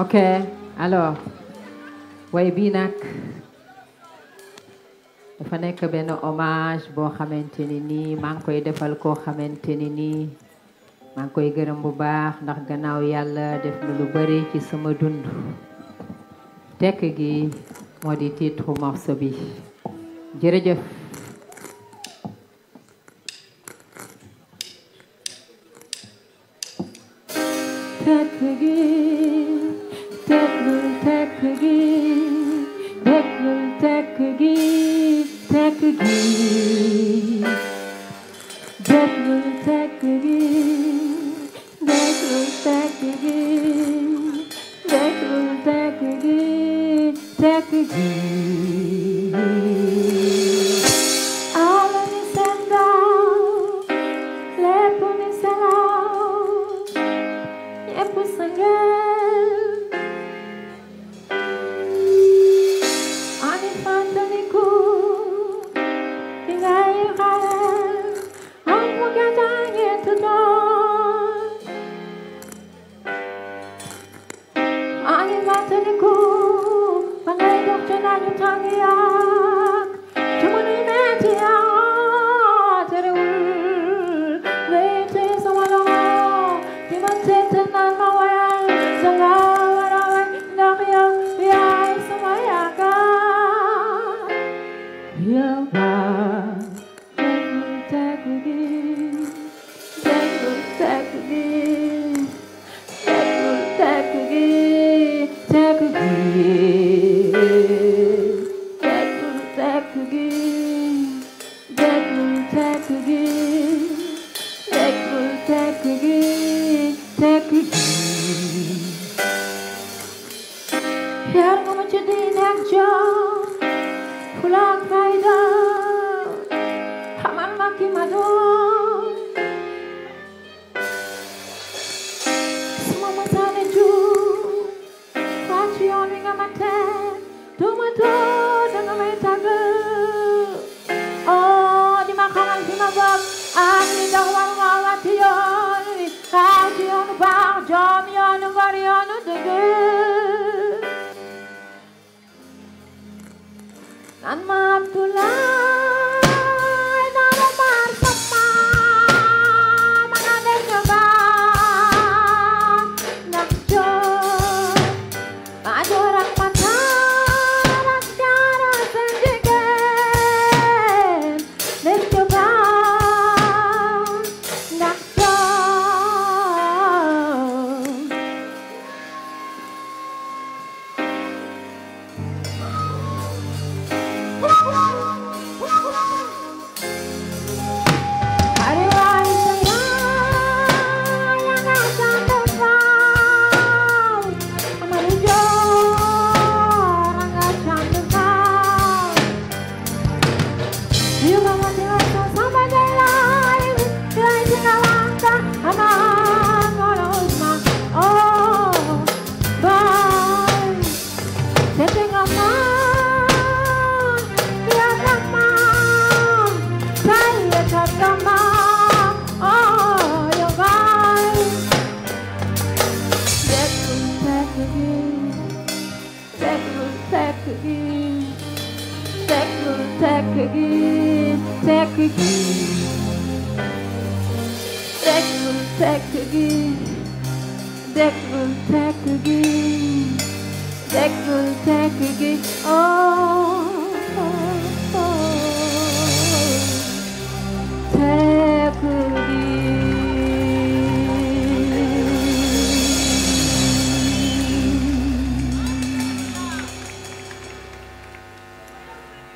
ok alors way bii nag dafa nekk benn hommage boo xamante ni nii maa ngi koy defal koo xamante ni nii maa ngi koy gërëm bu baax ndax gannaaw yàlla def na lu bari ci sama dund tekk gi moo di titre morceau bi jërëjëf tekk gi tekkul tekk gi tekkul tekk gi tekk gi tekkul tekk gi tekkul tekk gi tekkul tekk gi tekk gi ala ni sendaaw lépp ni selaaw ñépp sangel ani fàttaliku di ngay xale am mu gàttange tuddoon ani fàttaliku ba ngay dox ci naaju tàng yaak ci mu nuy metti yaa terewul wéete sama loxo di ma tette naan ma wayal danga war a way ndax yow yaay sama yaakaar yow baa tekk gi tekkul tekk gi tekkul tekk gi tekk gi tekkul tekk gi tekkul tekk gi tekkul tekk gi tekk gi yar nga ma ci diine ak jom fulla ak fayda xamal ma ki ma doon suma masaane juum wàcc yoon wi nga ma teg duma toog danga may tàgg oh di ma xamal fi ma bokk ak li tax war ma wàcc yoon wi xaar ci yoonu baax jom yoonu ngor yoonu dëgg nan ma Abdoulaye nana maar sama ma nga nekk baax ndax joor ma joor ak ma taar ak jaara seen jigéen nekk baax ndax joor Tekk gi oh